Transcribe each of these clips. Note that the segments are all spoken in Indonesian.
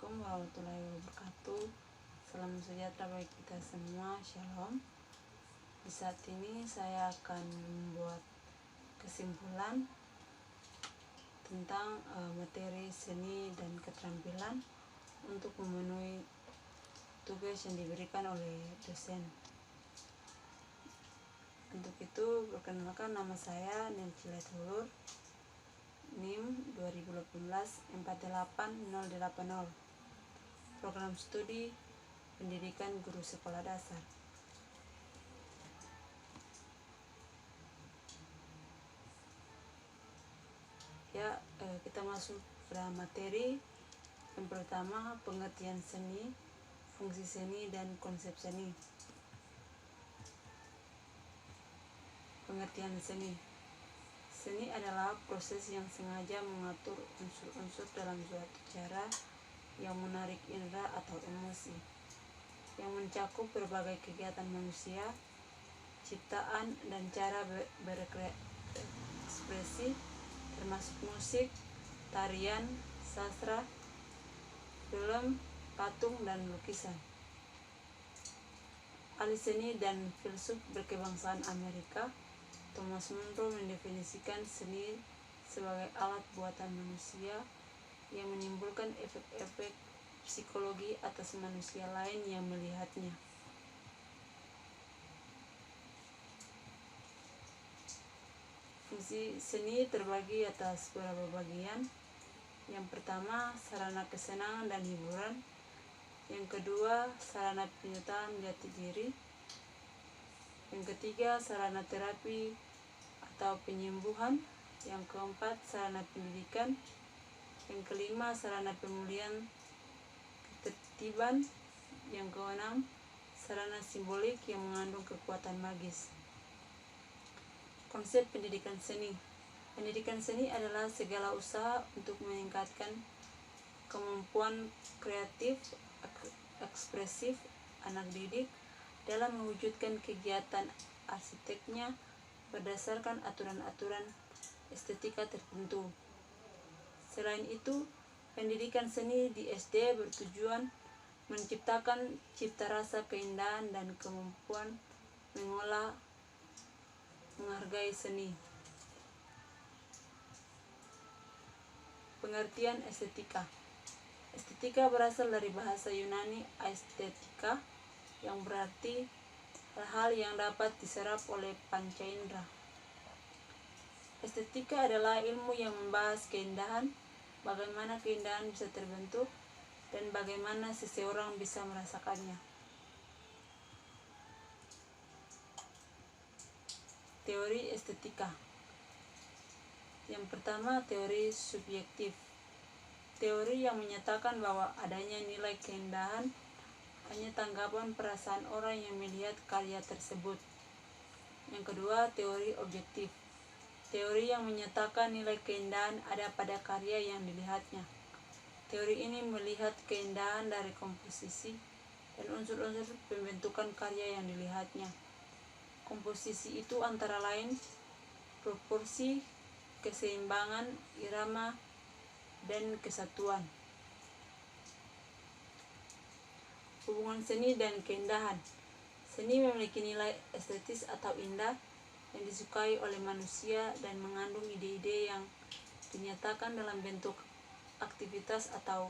Assalamualaikum warahmatullahi wabarakatuh. Salam sejahtera bagi kita semua. Shalom. Di saat ini saya akan membuat kesimpulan tentang materi seni dan keterampilan untuk memenuhi tugas yang diberikan oleh dosen. Untuk itu, perkenalkan, nama saya Nelcila Tulur, NIM 2018-48080, Program Studi Pendidikan Guru Sekolah Dasar. Kita masuk pada materi. Yang pertama, pengertian seni, fungsi seni, dan konsep seni. Pengertian seni. Seni adalah proses yang sengaja mengatur unsur-unsur dalam suatu cara yang menarik indera atau emosi, yang mencakup berbagai kegiatan manusia, ciptaan, dan cara berekspresi, termasuk musik, tarian, sastra, film, patung, dan lukisan. Ahli seni dan filsuf berkebangsaan Amerika, Thomas Monroe, mendefinisikan seni sebagai alat buatan manusia yang menimbulkan efek-efek psikologi atas manusia lain yang melihatnya. Fungsi seni terbagi atas beberapa bagian. Yang pertama, sarana kesenangan dan hiburan. Yang kedua, sarana penyataan jati diri. Yang ketiga, sarana terapi atau penyembuhan. Yang keempat, sarana pendidikan. Yang kelima, sarana pemulihan ketertiban. Yang keenam, sarana simbolik yang mengandung kekuatan magis. Konsep pendidikan seni. Pendidikan seni adalah segala usaha untuk meningkatkan kemampuan kreatif, ekspresif anak didik dalam mewujudkan kegiatan arsiteknya berdasarkan aturan-aturan estetika tertentu. Selain itu, pendidikan seni di SD bertujuan menciptakan cipta rasa keindahan dan kemampuan menghargai seni. Pengertian estetika. Estetika berasal dari bahasa Yunani aesthetika, yang berarti hal-hal yang dapat diserap oleh panca indera. Estetika adalah ilmu yang membahas keindahan, bagaimana keindahan bisa terbentuk, dan bagaimana seseorang bisa merasakannya. Teori estetika. Yang pertama, teori subjektif. Teori yang menyatakan bahwa adanya nilai keindahan hanya tanggapan perasaan orang yang melihat karya tersebut. Yang kedua, teori objektif. Teori yang menyatakan nilai keindahan ada pada karya yang dilihatnya. Teori ini melihat keindahan dari komposisi dan unsur-unsur pembentukan karya yang dilihatnya. Komposisi itu antara lain proporsi, keseimbangan, irama, dan kesatuan. Hubungan seni dan keindahan. Seni memiliki nilai estetis atau indah yang disukai oleh manusia dan mengandung ide-ide yang dinyatakan dalam bentuk aktivitas atau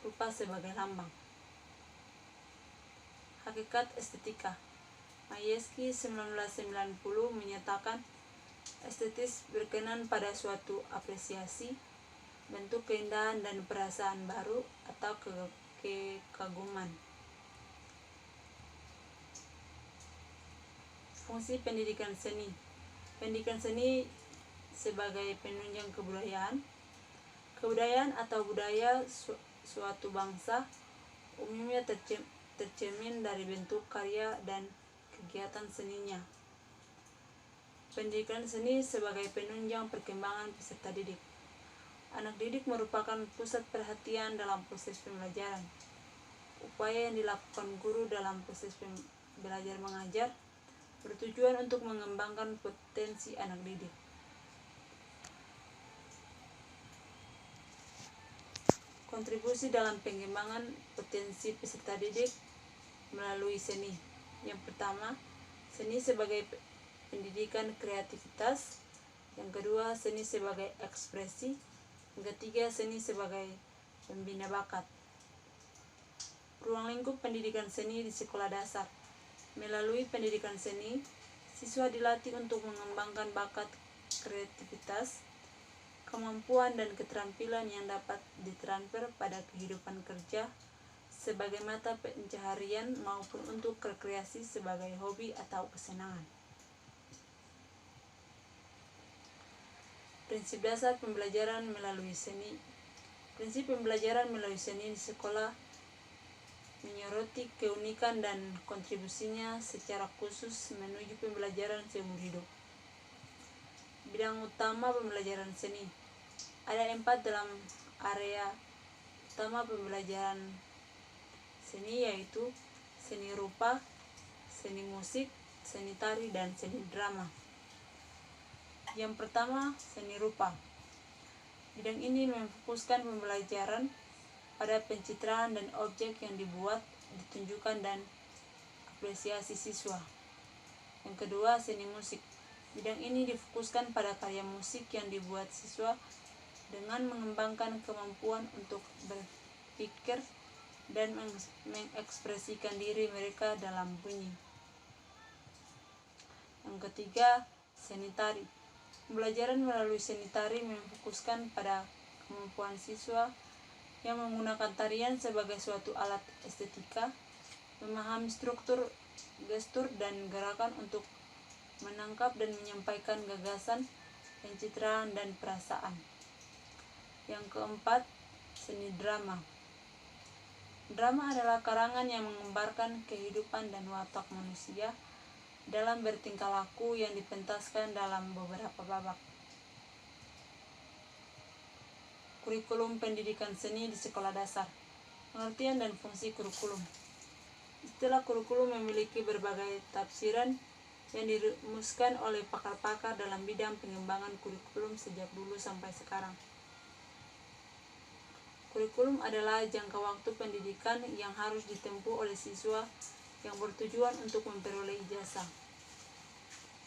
rupa sebagai lambang. Hakikat estetika. Majewski 1990 menyatakan estetis berkenan pada suatu apresiasi, bentuk keindahan dan perasaan baru atau kekaguman. Fungsi pendidikan seni. Pendidikan seni sebagai penunjang kebudayaan. Kebudayaan atau budaya suatu bangsa umumnya tercermin dari bentuk karya dan kegiatan seninya. Pendidikan seni sebagai penunjang perkembangan peserta didik. Anak didik merupakan pusat perhatian dalam proses pembelajaran. Upaya yang dilakukan guru dalam proses belajar mengajar bertujuan untuk mengembangkan potensi anak didik. Kontribusi dalam pengembangan potensi peserta didik melalui seni. Yang pertama, seni sebagai pendidikan kreativitas. Yang kedua, seni sebagai ekspresi. Yang ketiga, seni sebagai pembina bakat. Ruang lingkup pendidikan seni di sekolah dasar. Melalui pendidikan seni, siswa dilatih untuk mengembangkan bakat, kreativitas, kemampuan dan keterampilan yang dapat ditransfer pada kehidupan kerja sebagai mata pencaharian maupun untuk rekreasi sebagai hobi atau kesenangan. Prinsip dasar pembelajaran melalui seni. Prinsip pembelajaran melalui seni di sekolah menyoroti keunikan dan kontribusinya secara khusus menuju pembelajaran seumur hidup. Bidang utama pembelajaran seni. Ada 4 dalam area utama pembelajaran seni, yaitu seni rupa, seni musik, seni tari, dan seni drama. Yang pertama, seni rupa. Bidang ini memfokuskan pembelajaran pada pencitraan dan objek yang dibuat, ditunjukkan, dan apresiasi siswa. Yang kedua, seni musik. Bidang ini difokuskan pada karya musik yang dibuat siswa dengan mengembangkan kemampuan untuk berpikir dan mengekspresikan diri mereka dalam bunyi. Yang ketiga, seni tari. Pembelajaran melalui seni tari memfokuskan pada kemampuan siswa yang menggunakan tarian sebagai suatu alat estetika, memahami struktur, gestur, dan gerakan untuk menangkap dan menyampaikan gagasan, pencitraan, dan perasaan. Yang keempat, seni drama. Drama adalah karangan yang menggambarkan kehidupan dan watak manusia dalam bertingkah laku yang dipentaskan dalam beberapa babak. Kurikulum pendidikan seni di sekolah dasar. Pengertian dan fungsi kurikulum. Istilah kurikulum memiliki berbagai tafsiran yang dirumuskan oleh pakar-pakar dalam bidang pengembangan kurikulum sejak dulu sampai sekarang. Kurikulum adalah jangka waktu pendidikan yang harus ditempuh oleh siswa yang bertujuan untuk memperoleh ijazah.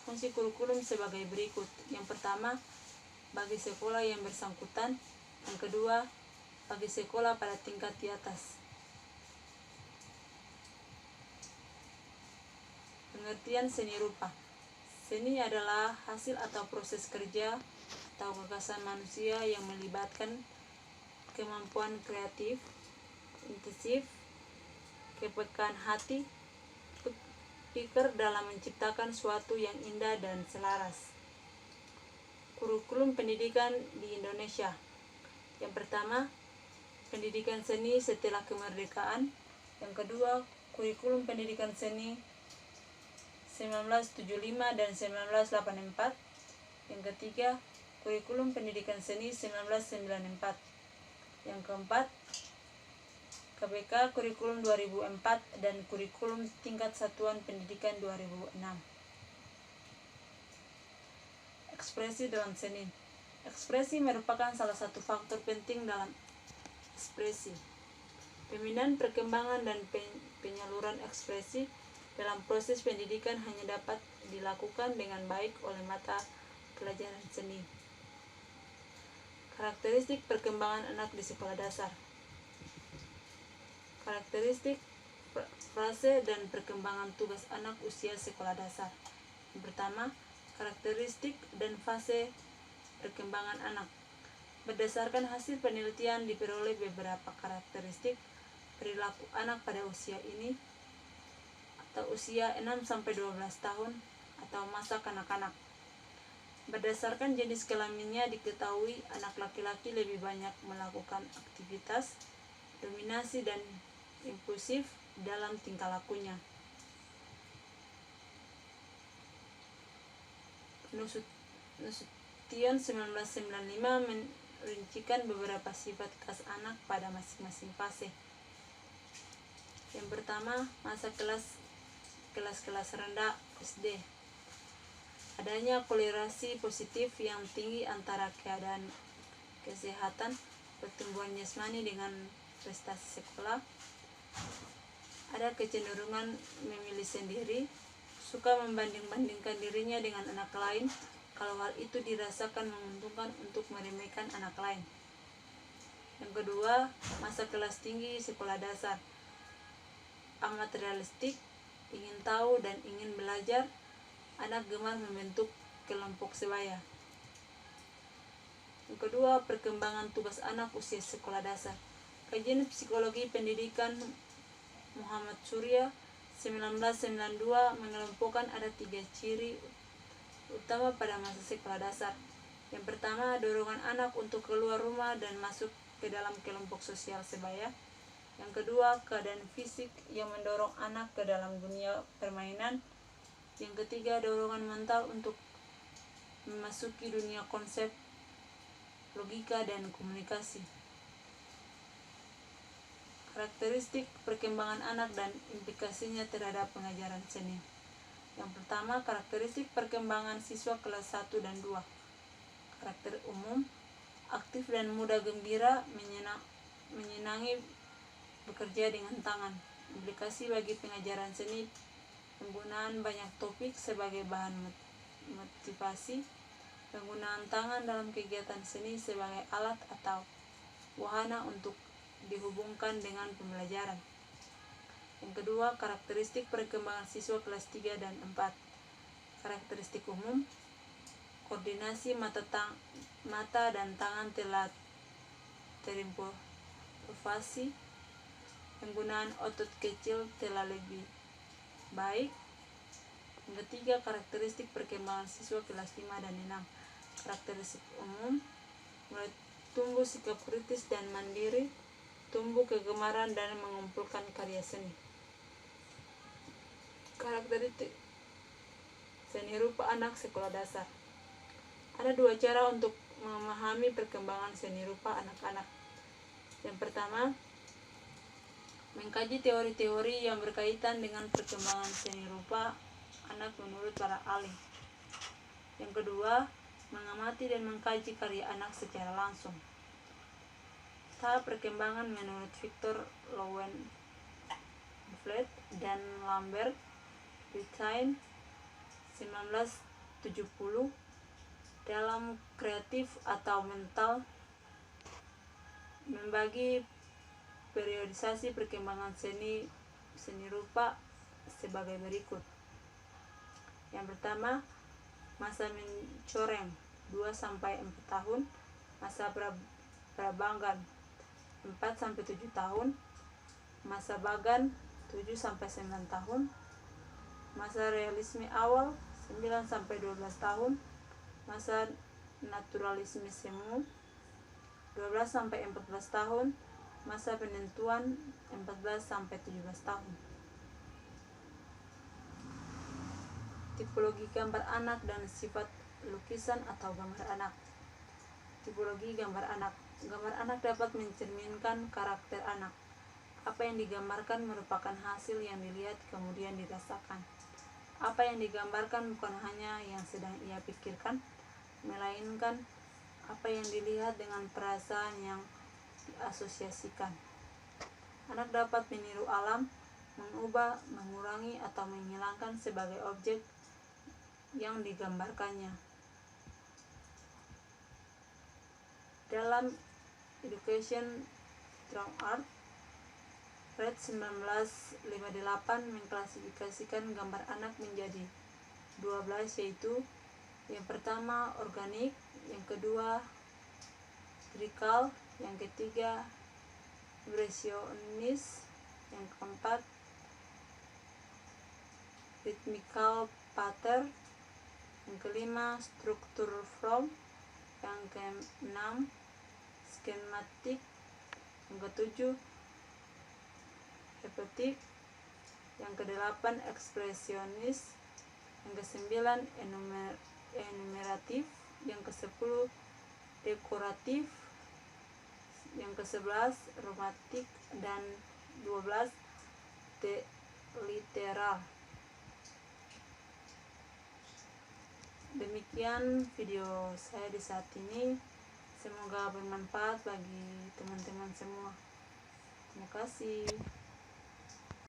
Fungsi kurikulum sebagai berikut. Yang pertama, bagi sekolah yang bersangkutan. Yang kedua, bagi sekolah pada tingkat di atas. Pengertian seni rupa. Seni adalah hasil atau proses kerja atau gagasan manusia yang melibatkan kemampuan kreatif, intensif, kepekaan hati, pikir dalam menciptakan suatu yang indah dan selaras. Kurikulum pendidikan di Indonesia. Yang pertama, pendidikan seni setelah kemerdekaan. Yang kedua, kurikulum pendidikan seni 1975 dan 1984. Yang ketiga, kurikulum pendidikan seni 1994. Yang keempat, KBK kurikulum 2004 dan kurikulum tingkat satuan pendidikan 2006. Ekspresi dalam seni. Ekspresi merupakan salah satu faktor penting dalam ekspresi. Pembinaan perkembangan dan penyaluran ekspresi dalam proses pendidikan hanya dapat dilakukan dengan baik oleh mata pelajaran seni. Karakteristik perkembangan anak di sekolah dasar. Karakteristik, fase, dan perkembangan tugas anak usia sekolah dasar. Yang pertama, karakteristik dan fase perkembangan anak. Berdasarkan hasil penelitian diperoleh beberapa karakteristik perilaku anak pada usia ini atau usia 6-12 tahun atau masa kanak-kanak. Berdasarkan jenis kelaminnya diketahui anak laki-laki lebih banyak melakukan aktivitas dominasi dan impulsif dalam tingkah lakunya. Nasution 1995 merincikan beberapa sifat khas anak pada masing-masing fase. Yang pertama, masa kelas rendah SD. Adanya korelasi positif yang tinggi antara keadaan kesehatan, pertumbuhan jasmani dengan prestasi sekolah. Ada kecenderungan memilih sendiri, suka membanding-bandingkan dirinya dengan anak lain kalau hal itu dirasakan menguntungkan untuk meremehkan anak lain. Yang kedua, masa kelas tinggi sekolah dasar. Amat realistik, ingin tahu dan ingin belajar, anak gemar membentuk kelompok sebaya. Yang kedua, perkembangan tugas anak usia sekolah dasar. Kajian Psikologi Pendidikan Muhammad Surya 1992 mengelompokkan ada 3 ciri utama pada masa sekolah dasar. Yang pertama, dorongan anak untuk keluar rumah dan masuk ke dalam kelompok sosial sebaya. Yang kedua, keadaan fisik yang mendorong anak ke dalam dunia permainan. Yang ketiga, dorongan mental untuk memasuki dunia konsep, logika, dan komunikasi. Karakteristik perkembangan anak dan implikasinya terhadap pengajaran seni. Yang pertama, karakteristik perkembangan siswa kelas 1 dan 2. Karakter umum, aktif dan mudah gembira, menyenangi bekerja dengan tangan. Implikasi bagi pengajaran seni, penggunaan banyak topik sebagai bahan motivasi, penggunaan tangan dalam kegiatan seni sebagai alat atau wahana untuk dihubungkan dengan pembelajaran. Yang kedua, karakteristik perkembangan siswa kelas 3 dan 4. Karakteristik umum, koordinasi mata dan tangan telah terimprove, penggunaan otot kecil telah lebih baik. Yang ketiga, karakteristik perkembangan siswa kelas 5 dan 6. Karakteristik umum, mulai tumbuh sikap kritis dan mandiri, tumbuh kegemaran dan mengumpulkan karya seni. Karakteristik seni rupa anak sekolah dasar. Ada 2 cara untuk memahami perkembangan seni rupa anak-anak. Yang pertama, mengkaji teori-teori yang berkaitan dengan perkembangan seni rupa anak menurut para ahli. Yang kedua, mengamati dan mengkaji karya anak secara langsung. Tahap perkembangan menurut Victor Lowenfeld dan Lambert Wittine 1970 dalam kreatif atau mental, membagi periodisasi perkembangan seni rupa sebagai berikut. Yang pertama, masa mencoreng 2-4 tahun, masa prabagan 4-7 tahun, masa bagan 7-9 tahun, masa realisme awal 9-12 tahun, masa naturalisme semu 12-14 tahun, masa penentuan 14-17 tahun. Tipologi gambar anak dan sifat lukisan atau gambar anak. Tipologi gambar anak. Gambar anak dapat mencerminkan karakter anak. Apa yang digambarkan merupakan hasil yang dilihat kemudian dirasakan. Apa yang digambarkan bukan hanya yang sedang ia pikirkan, melainkan apa yang dilihat dengan perasaan yang diasosiasikan. Anak dapat meniru alam, mengubah, mengurangi, atau menghilangkan sebagai objek yang digambarkannya. Dalam Education Through Art, Red 1958 mengklasifikasikan gambar anak menjadi 12, yaitu yang pertama organik, yang kedua lyrical, yang ketiga impresionis, yang keempat rhythmical pattern, yang kelima struktur form, yang keenam skematik, yang ketujuh repetitif, yang kedelapan ekspresionis, yang kesembilan enumeratif, yang kesepuluh dekoratif, yang ke-11 romantik, dan 12 literal. Demikian video saya di saat ini. Semoga bermanfaat bagi teman-teman semua. Terima kasih.